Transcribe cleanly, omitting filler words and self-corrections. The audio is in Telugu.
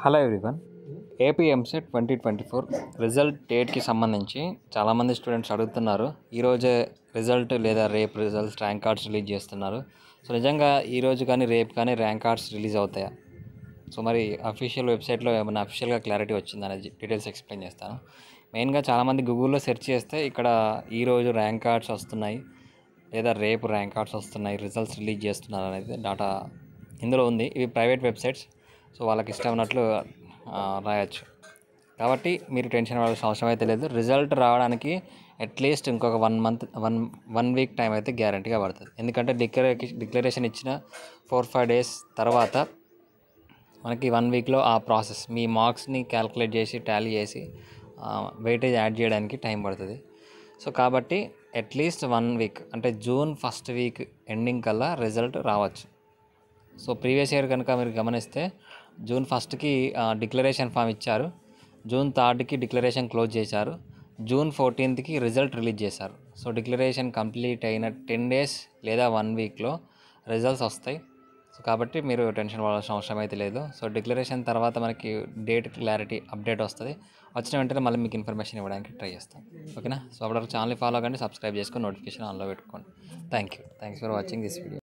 Hello everyone. AP EAMCET 2024 result డేట్కి సంబంధించి చాలామంది స్టూడెంట్స్ అడుగుతున్నారు. ఈరోజే రిజల్ట్ లేదా రేపు రిజల్ట్స్ ర్యాంక్ కార్డ్స్ రిలీజ్ చేస్తున్నారు. సో నిజంగా ఈరోజు కానీ రేపు కానీ ర్యాంక్ కార్డ్స్ రిలీజ్ అవుతాయా? సో మరి అఫీషియల్ వెబ్సైట్లో ఏమైనా అఫీషియల్గా క్లారిటీ వచ్చిందనేది డీటెయిల్స్ ఎక్స్ప్లెయిన్ చేస్తాను. మెయిన్గా చాలామంది గూగుల్లో సెర్చ్ చేస్తే ఇక్కడ ఈరోజు ర్యాంక్ కార్డ్స్ వస్తున్నాయి లేదా రేపు ర్యాంక్ కార్డ్స్ వస్తున్నాయి, రిజల్ట్స్ రిలీజ్ చేస్తున్నారు అనేది డాటా ఇందులో ఉంది. ఇవి ప్రైవేట్ వెబ్సైట్స్, సో వాళ్ళకి ఇష్టం ఉన్నట్లు రాయొచ్చు. కాబట్టి మీరు టెన్షన్ పడాల్సిన అవసరం అయితే లేదు. రిజల్ట్ రావడానికి అట్లీస్ట్ ఇంకొక 1 వీక్ టైం అయితే గ్యారంటీగా పడుతుంది. ఎందుకంటే డిక్లరేషన్ ఇచ్చిన 4-5 డేస్ తర్వాత మనకి 1 వీక్లో ఆ ప్రాసెస్ మీ మార్క్స్ని క్యాల్కులేట్ చేసి టాలీ చేసి వెయిటేజ్ యాడ్ చేయడానికి టైం పడుతుంది. సో కాబట్టి అట్లీస్ట్ 1 వీక్ అంటే జూన్ 1st వీక్ ఎండింగ్ కల్లా రిజల్ట్ రావచ్చు. సో ప్రీవియస్ ఇయర్ కనుక మీరు గమనిస్తే జూన్ 1కి డిక్లరేషన్ ఫామ్ ఇచ్చారు, జూన్ 3కి డిక్లరేషన్ క్లోజ్ చేశారు, జూన్ 14కి రిజల్ట్ రిలీజ్ చేశారు. సో డిక్లరేషన్ కంప్లీట్ అయిన 10 డేస్ లేదా 1 వీక్లో రిజల్ట్స్ వస్తాయి. సో కాబట్టి మీరు టెన్షన్ పడాల్సిన అవసరం అయితే లేదు. సో డిక్లరేషన్ తర్వాత మనకి డేట్ క్లారిటీ అప్డేట్ వస్తుంది. వచ్చిన వెంటనే మళ్ళీ మీకు ఇన్ఫర్మేషన్ ఇవ్వడానికి ట్రై చేస్తాం. ఓకేనా? సో అప్పటివరకు ఛానల్ ఫాలో కండి, సబ్స్క్రైబ్ చేసుకొని నోటిఫికేషన్ ఆన్లో పెట్టుకోండి. Thanks for watching this video.